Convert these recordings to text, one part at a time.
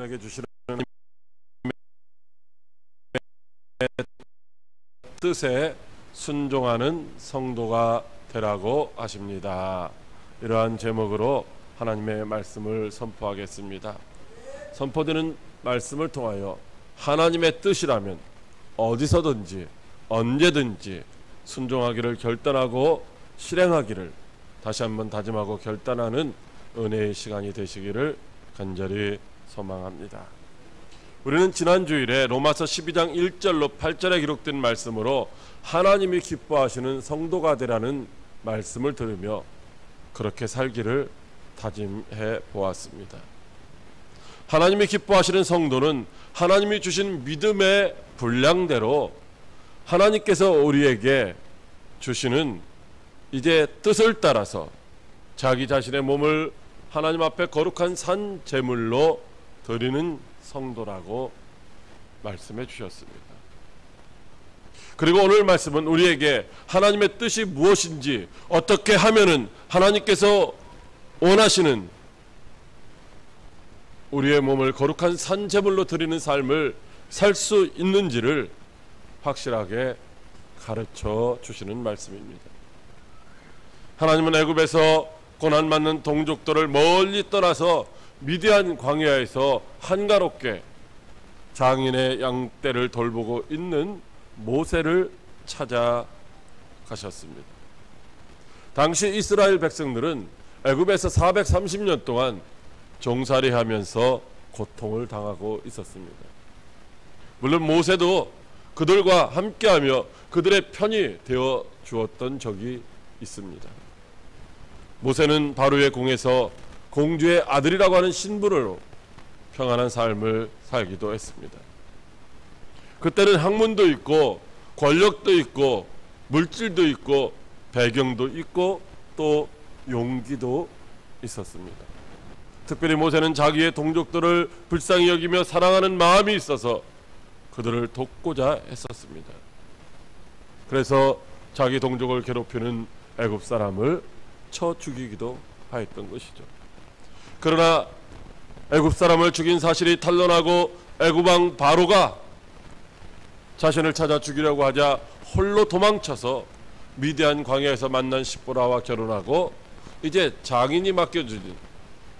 여러분에게 주시는 뜻에 순종하는 성도가 되라고 하십니다. 이러한 제목으로 하나님의 말씀을 선포하겠습니다. 선포되는 말씀을 통하여 하나님의 뜻이라면 어디서든지 언제든지 순종하기를 결단하고 실행하기를 다시 한번 다짐하고 결단하는 은혜의 시간이 되시기를 간절히 소망합니다. 우리는 지난 주일에 로마서 12장 1절로 8절에 기록된 말씀으로 하나님이 기뻐하시는 성도가 되라는 말씀을 들으며 그렇게 살기를 다짐해 보았습니다. 하나님이 기뻐하시는 성도는 하나님이 주신 믿음의 분량대로 하나님께서 우리에게 주시는 이제 뜻을 따라서 자기 자신의 몸을 하나님 앞에 거룩한 산 제물로 드리는 성도라고 말씀해 주셨습니다. 그리고 오늘 말씀은 우리에게 하나님의 뜻이 무엇인지, 어떻게 하면은 하나님께서 원하시는 우리의 몸을 거룩한 산 제물로 드리는 삶을 살 수 있는지를 확실하게 가르쳐 주시는 말씀입니다. 하나님은 애굽에서 고난받는 동족들을 멀리 떠나서 미디안 광야에서 한가롭게 장인의 양떼를 돌보고 있는 모세를 찾아가셨습니다. 당시 이스라엘 백성들은 애굽에서 430년 동안 종살이하면서 고통을 당하고 있었습니다. 물론 모세도 그들과 함께하며 그들의 편이 되어 주었던 적이 있습니다. 모세는 바로의 궁에서 공주의 아들이라고 하는 신분으로 평안한 삶을 살기도 했습니다. 그때는 학문도 있고 권력도 있고 물질도 있고 배경도 있고 또 용기도 있었습니다. 특별히 모세는 자기의 동족들을 불쌍히 여기며 사랑하는 마음이 있어서 그들을 돕고자 했었습니다. 그래서 자기 동족을 괴롭히는 애굽 사람을 쳐 죽이기도 하였던 것이죠. 그러나 애굽 사람을 죽인 사실이 탄로나고 애굽 왕 바로가 자신을 찾아 죽이려고 하자 홀로 도망쳐서 미디안 광야에서 만난 십보라와 결혼하고 이제 장인이 맡겨주신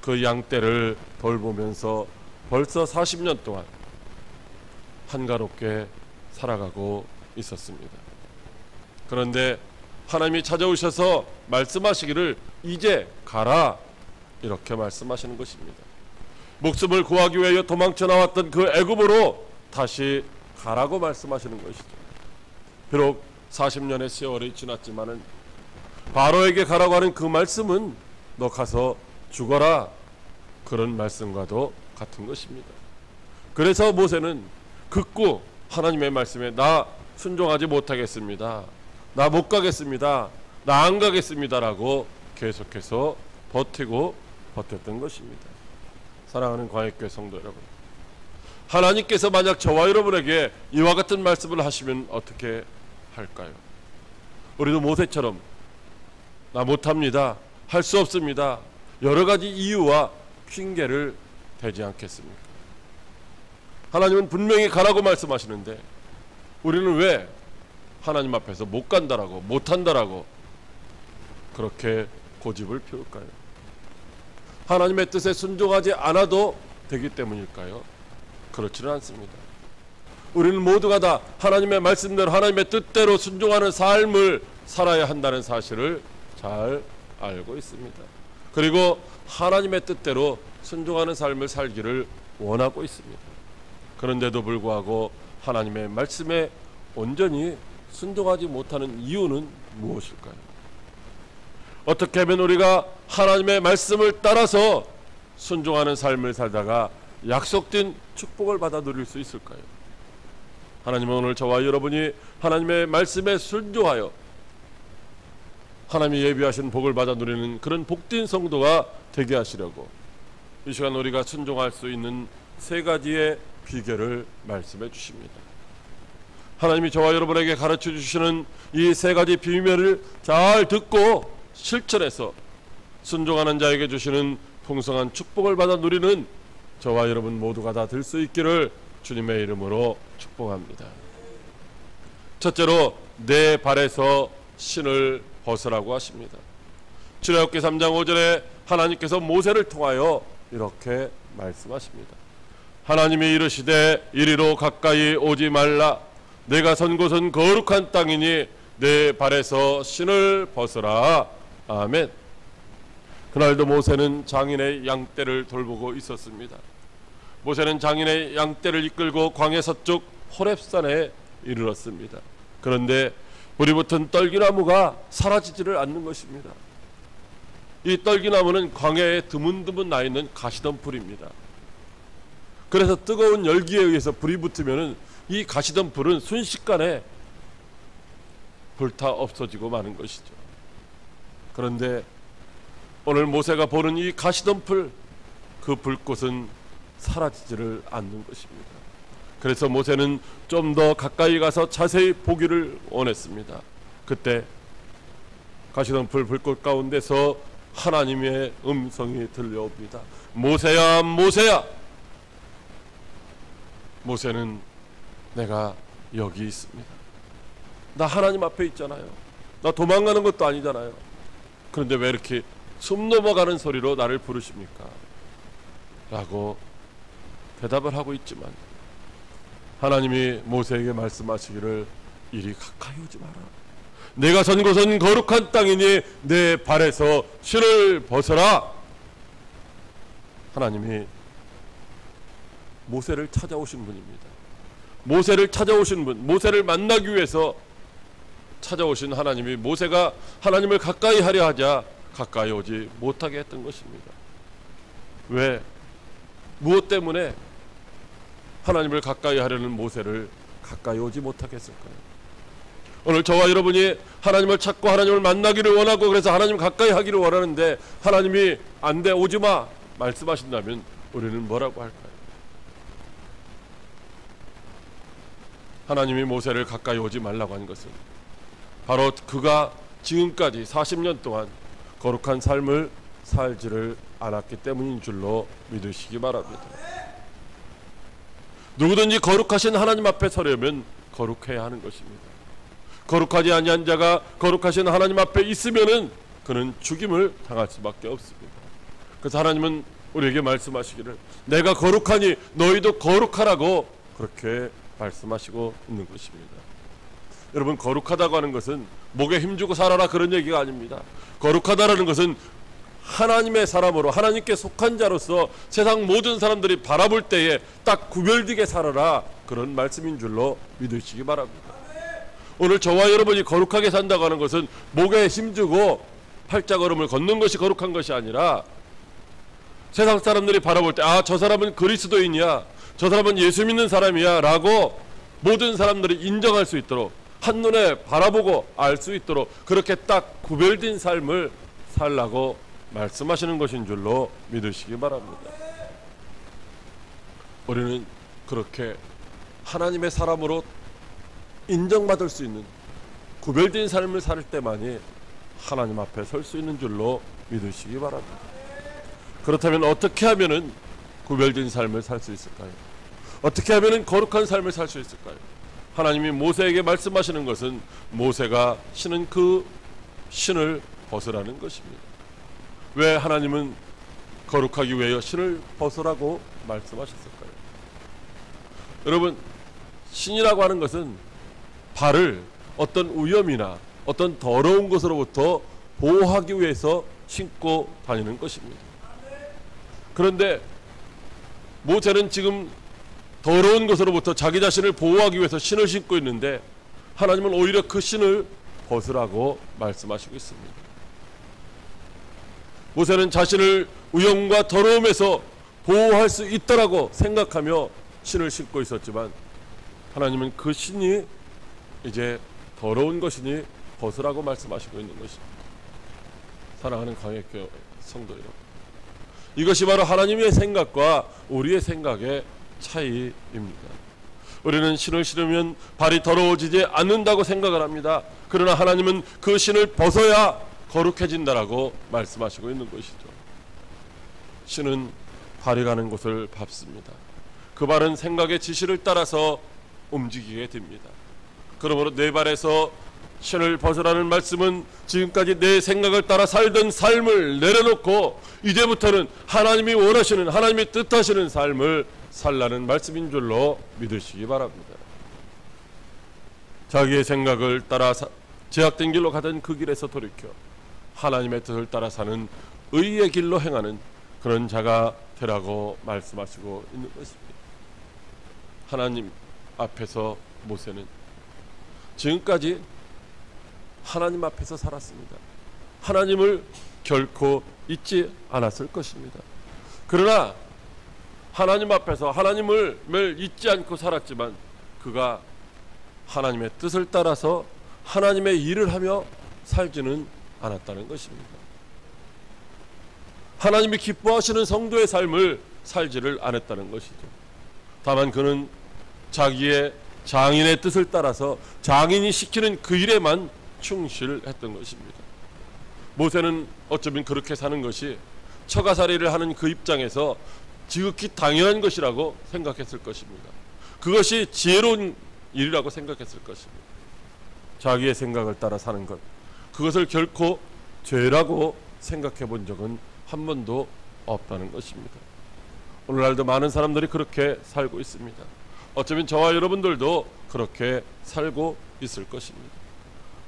그 양떼를 돌보면서 벌써 40년 동안 한가롭게 살아가고 있었습니다. 그런데 하나님이 찾아오셔서 말씀하시기를 이제 가라, 이렇게 말씀하시는 것입니다. 목숨을 구하기 위하여 도망쳐 나왔던 그 애굽으로 다시 가라고 말씀하시는 것이죠. 비록 40년의 세월이 지났지만은 바로에게 가라고 하는 그 말씀은 너 가서 죽어라, 그런 말씀과도 같은 것입니다. 그래서 모세는 극구 하나님의 말씀에 나 순종하지 못하겠습니다, 나 못 가겠습니다, 나 안 가겠습니다라고 계속해서 버티고 버텼던 것입니다. 사랑하는 광역교회 성도 여러분, 하나님께서 만약 저와 여러분에게 이와 같은 말씀을 하시면 어떻게 할까요? 우리도 모세처럼 나 못합니다, 할 수 없습니다, 여러 가지 이유와 핑계를 대지 않겠습니까? 하나님은 분명히 가라고 말씀하시는데 우리는 왜 하나님 앞에서 못 간다라고, 못한다라고 그렇게 고집을 피울까요? 하나님의 뜻에 순종하지 않아도 되기 때문일까요? 그렇지는 않습니다. 우리는 모두가 다 하나님의 말씀대로 하나님의 뜻대로 순종하는 삶을 살아야 한다는 사실을 잘 알고 있습니다. 그리고 하나님의 뜻대로 순종하는 삶을 살기를 원하고 있습니다. 그런데도 불구하고 하나님의 말씀에 온전히 순종하지 못하는 이유는 무엇일까요? 어떻게 하면 우리가 하나님의 말씀을 따라서 순종하는 삶을 살다가 약속된 축복을 받아 누릴 수 있을까요? 하나님은 오늘 저와 여러분이 하나님의 말씀에 순종하여 하나님이 예비하신 복을 받아 누리는 그런 복된 성도가 되게 하시려고 이 시간 우리가 순종할 수 있는 세 가지의 비결을 말씀해 주십니다. 하나님이 저와 여러분에게 가르쳐 주시는 이 세 가지 비밀을 잘 듣고 실천해서 순종하는 자에게 주시는 풍성한 축복을 받아 누리는 저와 여러분 모두가 다 들 수 있기를 주님의 이름으로 축복합니다. 첫째로 내 발에서 신을 벗으라고 하십니다. 출애굽기 3장 5절에 하나님께서 모세를 통하여 이렇게 말씀하십니다. 하나님이 이르시되 이리로 가까이 오지 말라. 내가 선 곳은 거룩한 땅이니 내 발에서 신을 벗으라. 아멘. 그날도 모세는 장인의 양떼를 돌보고 있었습니다. 모세는 장인의 양떼를 이끌고 광야 서쪽 호렙산에 이르렀습니다. 그런데 불이 붙은 떨기나무가 사라지지를 않는 것입니다. 이 떨기나무는 광야에 드문드문 나 있는 가시덤불입니다. 그래서 뜨거운 열기에 의해서 불이 붙으면 이 가시덤불은 순식간에 불타 없어지고 마는 것이죠. 그런데 오늘 모세가 보는 이 가시덤불, 그 불꽃은 사라지지를 않는 것입니다. 그래서 모세는 좀 더 가까이 가서 자세히 보기를 원했습니다. 그때 가시덤불 불꽃 가운데서 하나님의 음성이 들려옵니다. 모세야, 모세야. 모세는 내가 여기 있습니다. 나 하나님 앞에 있잖아요. 나 도망가는 것도 아니잖아요. 그런데 왜 이렇게 숨 넘어가는 소리로 나를 부르십니까? 라고 대답을 하고 있지만 하나님이 모세에게 말씀하시기를 이리 가까이 오지 마라. 내가 선 곳은 거룩한 땅이니 내 발에서 신을 벗어라. 하나님이 모세를 찾아오신 분입니다. 모세를 찾아오신 분, 모세를 만나기 위해서 찾아오신 하나님이 모세가 하나님을 가까이 하려 하자 가까이 오지 못하게 했던 것입니다. 왜? 무엇 때문에 하나님을 가까이 하려는 모세를 가까이 오지 못하게 했을까요? 오늘 저와 여러분이 하나님을 찾고 하나님을 만나기를 원하고 그래서 하나님 가까이 하기를 원하는데 하나님이 안 돼, 오지 마 말씀하신다면 우리는 뭐라고 할까요? 하나님이 모세를 가까이 오지 말라고 한 것은 바로 그가 지금까지 40년 동안 거룩한 삶을 살지를 않았기 때문인 줄로 믿으시기 바랍니다. 누구든지 거룩하신 하나님 앞에 서려면 거룩해야 하는 것입니다. 거룩하지 아니한 자가 거룩하신 하나님 앞에 있으면은 그는 죽임을 당할 수밖에 없습니다. 그래서 하나님은 우리에게 말씀하시기를 내가 거룩하니 너희도 거룩하라고 그렇게 말씀하시고 있는 것입니다. 여러분, 거룩하다고 하는 것은 목에 힘주고 살아라 그런 얘기가 아닙니다. 거룩하다라는 것은 하나님의 사람으로 하나님께 속한 자로서 세상 모든 사람들이 바라볼 때에 딱 구별되게 살아라 그런 말씀인 줄로 믿으시기 바랍니다. 오늘 저와 여러분이 거룩하게 산다고 하는 것은 목에 힘주고 팔자걸음을 걷는 것이 거룩한 것이 아니라 세상 사람들이 바라볼 때 아, 저 사람은 그리스도인이야, 저 사람은 예수 믿는 사람이야 라고 모든 사람들이 인정할 수 있도록 한눈에 바라보고 알 수 있도록 그렇게 딱 구별된 삶을 살라고 말씀하시는 것인 줄로 믿으시기 바랍니다. 우리는 그렇게 하나님의 사람으로 인정받을 수 있는 구별된 삶을 살 때만이 하나님 앞에 설 수 있는 줄로 믿으시기 바랍니다. 그렇다면 어떻게 하면은 구별된 삶을 살 수 있을까요? 어떻게 하면은 거룩한 삶을 살 수 있을까요? 하나님이 모세에게 말씀하시는 것은 모세가 신은 그 신을 벗으라는 것입니다. 왜 하나님은 거룩하기 위하여 신을 벗으라고 말씀하셨을까요? 여러분, 신이라고 하는 것은 발을 어떤 위험이나 어떤 더러운 것으로부터 보호하기 위해서 신고 다니는 것입니다. 그런데 모세는 지금 더러운 것으로부터 자기 자신을 보호하기 위해서 신을 신고 있는데 하나님은 오히려 그 신을 벗으라고 말씀하시고 있습니다. 모세는 자신을 위험과 더러움에서 보호할 수 있다라고 생각하며 신을 신고 있었지만 하나님은 그 신이 이제 더러운 것이니 벗으라고 말씀하시고 있는 것입니다. 사랑하는 광역교회 성도 여러분, 이것이 바로 하나님의 생각과 우리의 생각의 차이입니다. 우리는 신을 신으면 발이 더러워지지 않는다고 생각을 합니다. 그러나 하나님은 그 신을 벗어야 거룩해진다라고 말씀하시고 있는 것이죠. 신은 발이 가는 곳을 밟습니다. 그 발은 생각의 지시를 따라서 움직이게 됩니다. 그러므로 내 발에서 신을 벗으라는 말씀은 지금까지 내 생각을 따라 살던 삶을 내려놓고 이제부터는 하나님이 원하시는, 하나님이 뜻하시는 삶을 살라는 말씀인 줄로 믿으시기 바랍니다. 자기의 생각을 따라 제약된 길로 가던 그 길에서 돌이켜 하나님의 뜻을 따라 사는 의의 길로 행하는 그런 자가 되라고 말씀하시고 있는 것입니다. 하나님 앞에서 모세는 지금까지 하나님 앞에서 살았습니다. 하나님을 결코 잊지 않았을 것입니다. 그러나 하나님 앞에서 하나님을 잊지 않고 살았지만 그가 하나님의 뜻을 따라서 하나님의 일을 하며 살지는 않았다는 것입니다. 하나님이 기뻐하시는 성도의 삶을 살지를 않았다는 것이죠. 다만 그는 자기의 장인의 뜻을 따라서 장인이 시키는 그 일에만 충실했던 것입니다. 모세는 어쩌면 그렇게 사는 것이 처가살이를 하는 그 입장에서 지극히 당연한 것이라고 생각했을 것입니다. 그것이 지혜로운 일이라고 생각했을 것입니다. 자기의 생각을 따라 사는 것, 그것을 결코 죄라고 생각해 본 적은 한 번도 없다는 것입니다. 오늘날도 많은 사람들이 그렇게 살고 있습니다. 어쩌면 저와 여러분들도 그렇게 살고 있을 것입니다.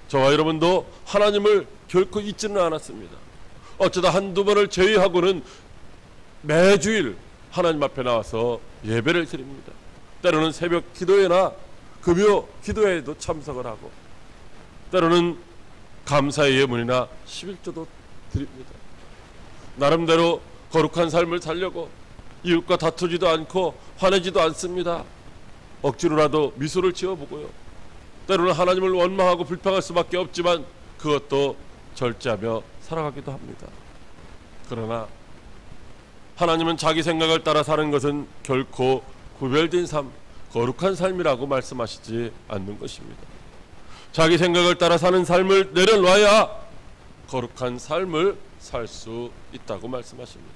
저와 여러분도 하나님을 결코 잊지는 않았습니다. 어쩌다 한두 번을 제외하고는 매주일 하나님 앞에 나와서 예배를 드립니다. 때로는 새벽 기도회나 금요 기도회에도 참석을 하고 때로는 감사의 예물이나 11조도 드립니다. 나름대로 거룩한 삶을 살려고 이웃과 다투지도 않고 화내지도 않습니다. 억지로라도 미소를 지어보고요. 때로는 하나님을 원망하고 불평할 수밖에 없지만 그것도 절제하며 살아가기도 합니다. 그러나 하나님은 자기 생각을 따라 사는 것은 결코 구별된 삶, 거룩한 삶이라고 말씀하시지 않는 것입니다. 자기 생각을 따라 사는 삶을 내려놔야 거룩한 삶을 살 수 있다고 말씀하십니다.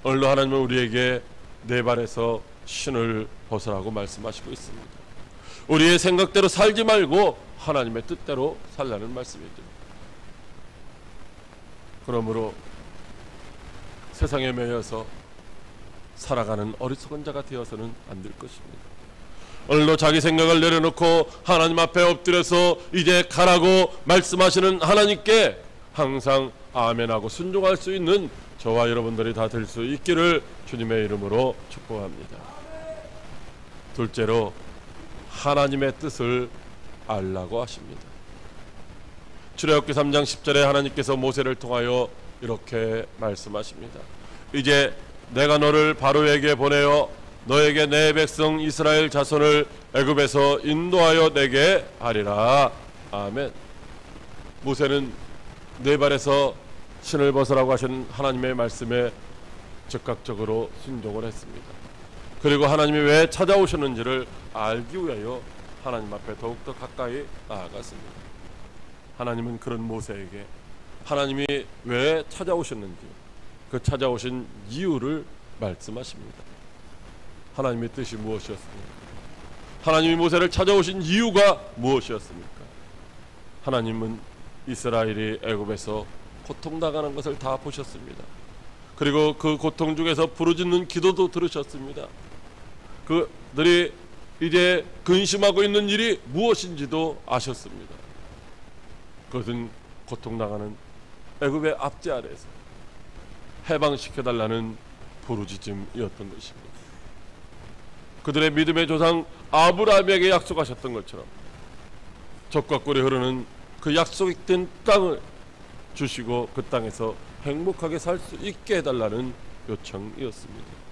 오늘도 하나님은 우리에게 내 발에서 신을 벗으라고 말씀하시고 있습니다. 우리의 생각대로 살지 말고 하나님의 뜻대로 살라는 말씀이죠. 그러므로 세상에 매여서 살아가는 어리석은 자가 되어서는 안 될 것입니다. 오늘도 자기 생각을 내려놓고 하나님 앞에 엎드려서 이제 가라고 말씀하시는 하나님께 항상 아멘하고 순종할 수 있는 저와 여러분들이 다 될 수 있기를 주님의 이름으로 축복합니다. 둘째로 하나님의 뜻을 알라고 하십니다. 출애굽기 3장 10절에 하나님께서 모세를 통하여 이렇게 말씀하십니다. 이제 내가 너를 바로에게 보내어 너에게 내 백성 이스라엘 자손을 애굽에서 인도하여 내게 하리라. 아멘. 모세는 네 발에서 신을 벗으라고 하신 하나님의 말씀에 즉각적으로 순종을 했습니다. 그리고 하나님이 왜 찾아오셨는지를 알기 위하여 하나님 앞에 더욱더 가까이 나아갔습니다. 하나님은 그런 모세에게 하나님이 왜 찾아오셨는지 그 찾아오신 이유를 말씀하십니다. 하나님의 뜻이 무엇이었습니까? 하나님이 모세를 찾아오신 이유가 무엇이었습니까? 하나님은 이스라엘이 애굽에서 고통당하는 것을 다 보셨습니다. 그리고 그 고통 중에서 부르짖는 기도도 들으셨습니다. 그들이 이제 근심하고 있는 일이 무엇인지도 아셨습니다. 그것은 고통당하는 애굽의 압제 아래에서 해방시켜달라는 부르짖음이었던 것입니다. 그들의 믿음의 조상 아브라함에게 약속하셨던 것처럼 젖과 꿀이 흐르는 그 약속된 땅을 주시고 그 땅에서 행복하게 살 수 있게 해달라는 요청이었습니다.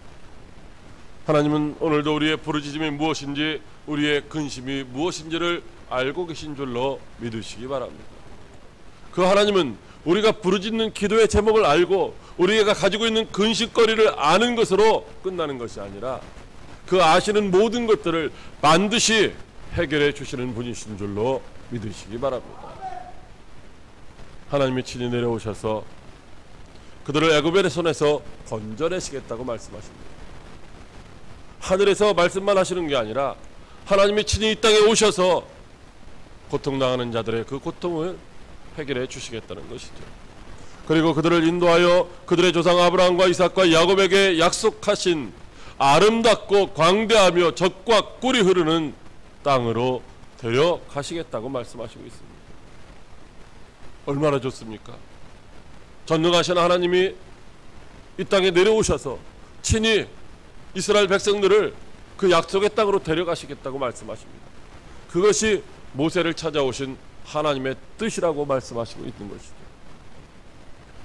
하나님은 오늘도 우리의 부르짖음이 무엇인지 우리의 근심이 무엇인지를 알고 계신 줄로 믿으시기 바랍니다. 그 하나님은 우리가 부르짖는 기도의 제목을 알고 우리가 가지고 있는 근심거리를 아는 것으로 끝나는 것이 아니라 그 아시는 모든 것들을 반드시 해결해 주시는 분이신 줄로 믿으시기 바랍니다. 하나님이 친히 내려오셔서 그들을 애굽의 손에서 건져내시겠다고 말씀하십니다. 하늘에서 말씀만 하시는 게 아니라 하나님이 친히 이 땅에 오셔서 고통당하는 자들의 그 고통을 해결해 주시겠다는 것이죠. 그리고 그들을 인도하여 그들의 조상 아브라함과 이삭과 야곱에게 약속하신 아름답고 광대하며 젖과 꿀이 흐르는 땅으로 데려가시겠다고 말씀하시고 있습니다. 얼마나 좋습니까? 전능하신 하나님이 이 땅에 내려오셔서 친히 이스라엘 백성들을 그 약속의 땅으로 데려가시겠다고 말씀하십니다. 그것이 모세를 찾아오신 하나님의 뜻이라고 말씀하시고 있는 것이죠.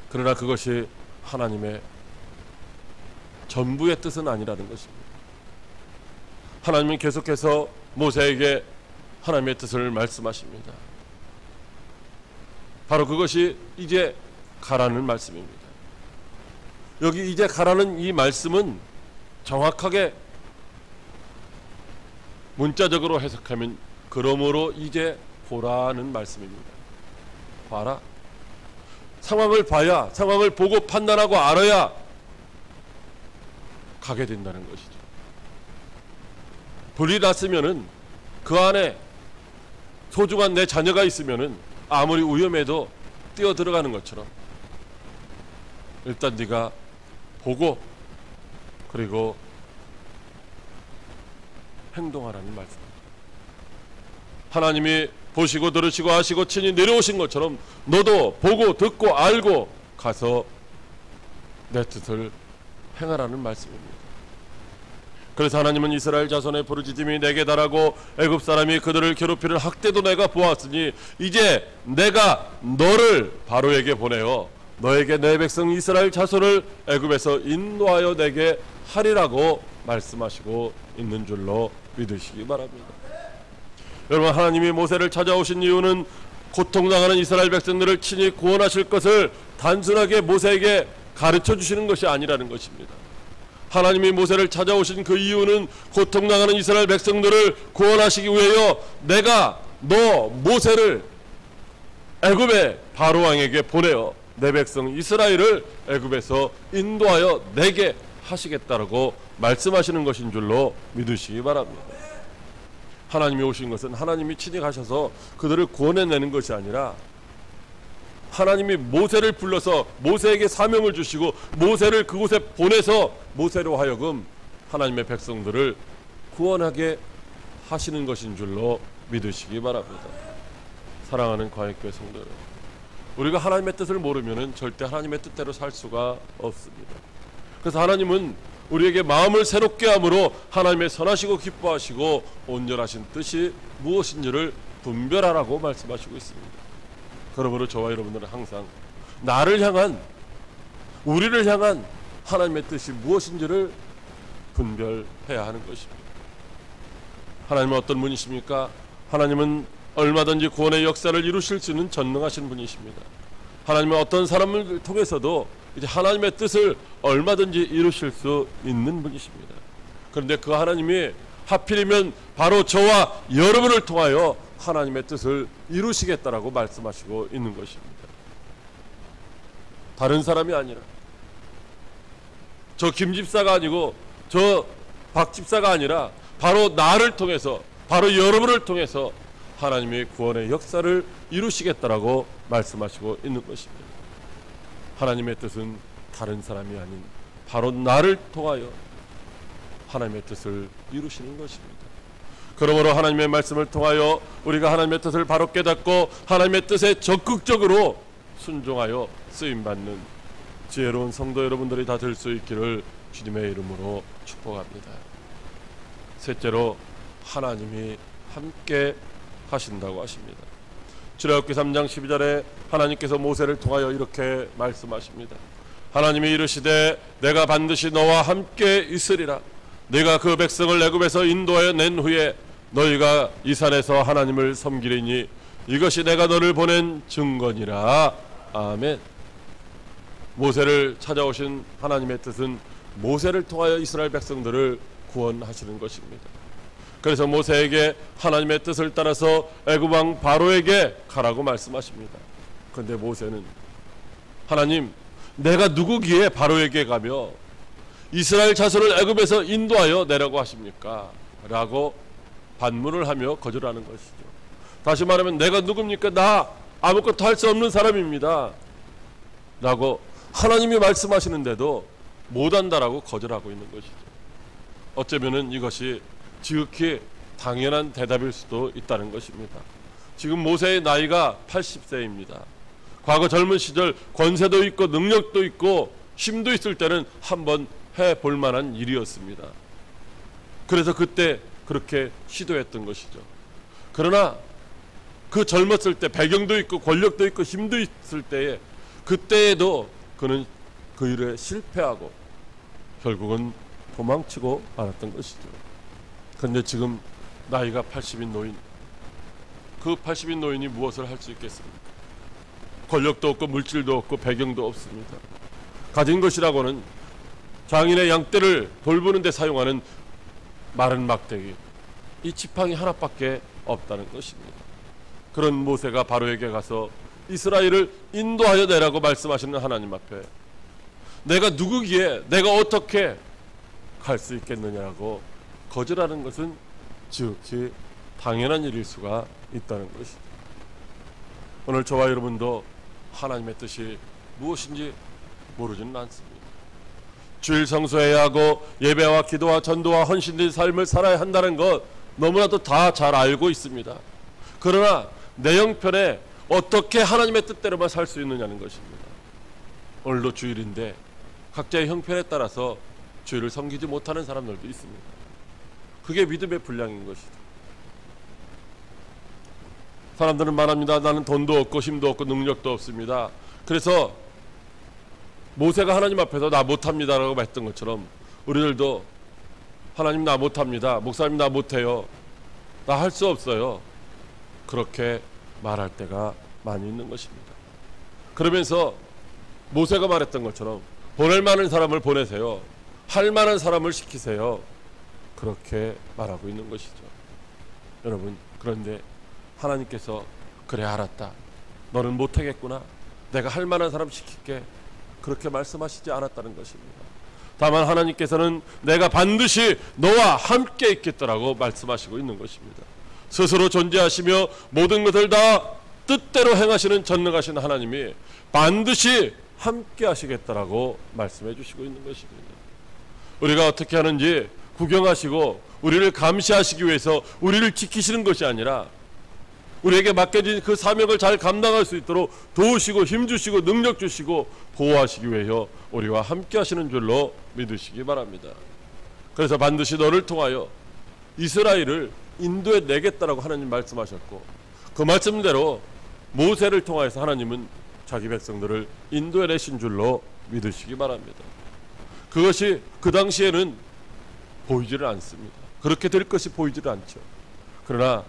그러나 그것이 하나님의 전부의 뜻은 아니라는 것입니다. 하나님은 계속해서 모세에게 하나님의 뜻을 말씀하십니다. 바로 그것이 이제 가라는 말씀입니다. 여기 이제 가라는 이 말씀은 정확하게 문자적으로 해석하면 그러므로 이제 보라는 말씀입니다. 봐라. 상황을 봐야, 상황을 보고 판단하고 알아야 가게 된다는 것이죠. 불이 났으면은 그 안에 소중한 내 자녀가 있으면은 아무리 위험해도 뛰어 들어가는 것처럼 일단 네가 보고 그리고 행동하라는 말씀입니다. 하나님이 보시고 들으시고 하시고 친히 내려오신 것처럼 너도 보고 듣고 알고 가서 내 뜻을 행하라는 말씀입니다. 그래서 하나님은 이스라엘 자손의 부르짖음이 내게 달하고 애굽 사람이 그들을 괴롭히는 학대도 내가 보았으니 이제 내가 너를 바로에게 보내어 너에게 내 백성 이스라엘 자손을 애굽에서 인도하여 내게 하리라고 말씀하시고 있는 줄로 믿으시기 바랍니다. 여러분, 하나님이 모세를 찾아오신 이유는 고통당하는 이스라엘 백성들을 친히 구원하실 것을 단순하게 모세에게 가르쳐 주시는 것이 아니라는 것입니다. 하나님이 모세를 찾아오신 그 이유는 고통당하는 이스라엘 백성들을 구원하시기 위하여 내가 너 모세를 애굽의 바로왕에게 보내어 내 백성 이스라엘을 애굽에서 인도하여 내게 하시겠다라고 말씀하시는 것인 줄로 믿으시기 바랍니다. 하나님이 오신 것은 하나님이 친히 가셔서 그들을 구원해내는 것이 아니라 하나님이 모세를 불러서 모세에게 사명을 주시고 모세를 그곳에 보내서 모세로 하여금 하나님의 백성들을 구원하게 하시는 것인 줄로 믿으시기 바랍니다. 사랑하는 광역교회 성도 여러분, 우리가 하나님의 뜻을 모르면 절대 하나님의 뜻대로 살 수가 없습니다. 그래서 하나님은 우리에게 마음을 새롭게 함으로 하나님의 선하시고 기뻐하시고 온전하신 뜻이 무엇인지를 분별하라고 말씀하시고 있습니다. 그러므로 저와 여러분들은 항상 나를 향한, 우리를 향한 하나님의 뜻이 무엇인지를 분별해야 하는 것입니다. 하나님은 어떤 분이십니까? 하나님은 얼마든지 구원의 역사를 이루실 수 있는 전능하신 분이십니다. 하나님은 어떤 사람을 통해서도 이제 하나님의 뜻을 얼마든지 이루실 수 있는 분이십니다. 그런데 그 하나님이 하필이면 바로 저와 여러분을 통하여 하나님의 뜻을 이루시겠다라고 말씀하시고 있는 것입니다. 다른 사람이 아니라 저 김집사가 아니고 저 박집사가 아니라 바로 나를 통해서, 바로 여러분을 통해서 하나님의 구원의 역사를 이루시겠다라고 말씀하시고 있는 것입니다. 하나님의 뜻은 다른 사람이 아닌 바로 나를 통하여 하나님의 뜻을 이루시는 것입니다. 그러므로 하나님의 말씀을 통하여 우리가 하나님의 뜻을 바로 깨닫고 하나님의 뜻에 적극적으로 순종하여 쓰임받는 지혜로운 성도 여러분들이 다 될 수 있기를 주님의 이름으로 축복합니다. 셋째로, 하나님이 함께 하신다고 하십니다. 출애굽기 3장 12절에 하나님께서 모세를 통하여 이렇게 말씀하십니다. 하나님이 이르시되 내가 반드시 너와 함께 있으리라. 네가 그 백성을 애굽에서 인도하여 낸 후에 너희가 이 산에서 하나님을 섬기리니 이것이 내가 너를 보낸 증거니라. 아멘. 모세를 찾아오신 하나님의 뜻은 모세를 통하여 이스라엘 백성들을 구원하시는 것입니다. 그래서 모세에게 하나님의 뜻을 따라서 애굽 왕 바로에게 가라고 말씀하십니다. 그런데 모세는 하나님, 내가 누구기에 바로에게 가며 이스라엘 자손을 애굽에서 인도하여 내라고 하십니까? 라고 반문을 하며 거절하는 것이죠. 다시 말하면 내가 누굽니까? 나 아무것도 할 수 없는 사람입니다 라고 하나님이 말씀하시는데도 못한다라고 거절하고 있는 것이죠. 어쩌면은 이것이 지극히 당연한 대답일 수도 있다는 것입니다. 지금 모세의 나이가 80세입니다. 과거 젊은 시절 권세도 있고 능력도 있고 힘도 있을 때는 한번 해볼 만한 일이었습니다. 그래서 그때 그렇게 시도했던 것이죠. 그러나 그 젊었을 때 배경도 있고 권력도 있고 힘도 있을 때에 그때에도 그는 그 일에 실패하고 결국은 도망치고 말았던 것이죠. 그런데 지금 나이가 80인 노인, 그 80인 노인이 무엇을 할 수 있겠습니까? 권력도 없고 물질도 없고 배경도 없습니다. 가진 것이라고는 장인의 양떼를 돌보는 데 사용하는 마른 막대기, 이 지팡이 하나밖에 없다는 것입니다. 그런 모세가 바로에게 가서 이스라엘을 인도하여 내라고 말씀하시는 하나님 앞에 내가 누구기에 내가 어떻게 갈 수 있겠느냐고 거절하는 것은 지극히 당연한 일일 수가 있다는 것이죠. 오늘 저와 여러분도 하나님의 뜻이 무엇인지 모르지는 않습니다. 주일 성수해야 하고 예배와 기도와 전도와 헌신된 삶을 살아야 한다는 것 너무나도 다 잘 알고 있습니다. 그러나 내 형편에 어떻게 하나님의 뜻대로만 살 수 있느냐는 것입니다. 오늘도 주일인데 각자의 형편에 따라서 주일을 섬기지 못하는 사람들도 있습니다. 그게 믿음의 분량인 것이죠. 사람들은 말합니다. 나는 돈도 없고 힘도 없고 능력도 없습니다. 그래서 모세가 하나님 앞에서 나 못합니다 라고 했던 것처럼 우리들도 하나님 나 못합니다, 목사님 나 못해요, 나 할 수 없어요, 그렇게 말할 때가 많이 있는 것입니다. 그러면서 모세가 말했던 것처럼 보낼 만한 사람을 보내세요, 할 만한 사람을 시키세요, 그렇게 말하고 있는 것이죠. 여러분, 그런데 하나님께서 그래 알았다, 너는 못하겠구나, 내가 할 만한 사람 시킬게, 그렇게 말씀하시지 않았다는 것입니다. 다만 하나님께서는 내가 반드시 너와 함께 있겠다라고 말씀하시고 있는 것입니다. 스스로 존재하시며 모든 것을 다 뜻대로 행하시는 전능하신 하나님이 반드시 함께 하시겠다라고 말씀해 주시고 있는 것입니다. 우리가 어떻게 하는지 구경하시고 우리를 감시하시기 위해서 우리를 지키시는 것이 아니라 우리에게 맡겨진 그 사명을 잘 감당할 수 있도록 도우시고 힘주시고 능력 주시고 보호하시기 위하여 우리와 함께 하시는 줄로 믿으시기 바랍니다. 그래서 반드시 너를 통하여 이스라엘을 인도해 내겠다라고 하나님 말씀하셨고, 그 말씀대로 모세를 통하여서 하나님은 자기 백성들을 인도해 내신 줄로 믿으시기 바랍니다. 그것이 그 당시에는 보이지를 않습니다. 그렇게 될 것이 보이지를 않죠. 그러나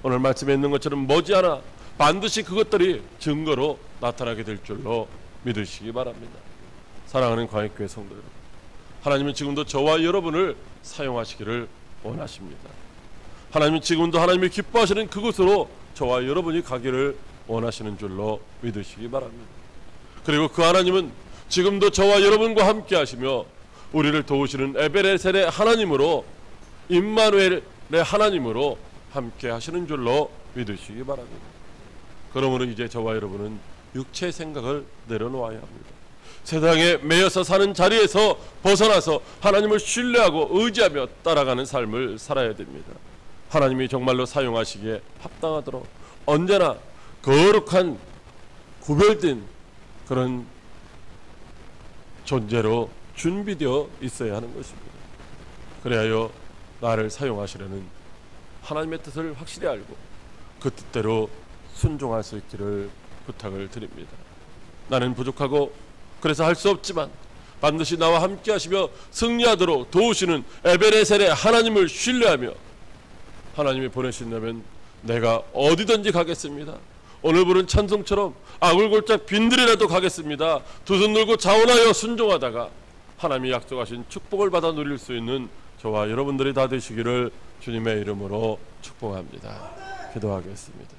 오늘 말씀에 있는 것처럼 머지않아 반드시 그것들이 증거로 나타나게 될 줄로 믿으시기 바랍니다. 사랑하는 광역교회 성도 여러분, 하나님은 지금도 저와 여러분을 사용하시기를 원하십니다. 하나님은 지금도 하나님이 기뻐하시는 그곳으로 저와 여러분이 가기를 원하시는 줄로 믿으시기 바랍니다. 그리고 그 하나님은 지금도 저와 여러분과 함께 하시며 우리를 도우시는 에베레셀의 하나님으로, 임마누엘의 하나님으로 함께 하시는 줄로 믿으시기 바랍니다. 그러므로 이제 저와 여러분은 육체의 생각을 내려놓아야 합니다. 세상에 매여서 사는 자리에서 벗어나서 하나님을 신뢰하고 의지하며 따라가는 삶을 살아야 됩니다. 하나님이 정말로 사용하시기에 합당하도록 언제나 거룩한 구별된 그런 존재로 준비되어 있어야 하는 것입니다. 그래야 나를 사용하시려는 하나님의 뜻을 확실히 알고 그 뜻대로 순종할 수 있기를 부탁을 드립니다. 나는 부족하고 그래서 할 수 없지만 반드시 나와 함께 하시며 승리하도록 도우시는 에베레셀의 하나님을 신뢰하며 하나님이 보내신다면 내가 어디든지 가겠습니다. 오늘 부른 찬송처럼 아굴골짝 빈들이라도 가겠습니다. 두 손 들고 자원하여 순종하다가 하나님이 약속하신 축복을 받아 누릴 수 있는 저와 여러분들이 다 되시기를 주님의 이름으로 축복합니다. 기도하겠습니다.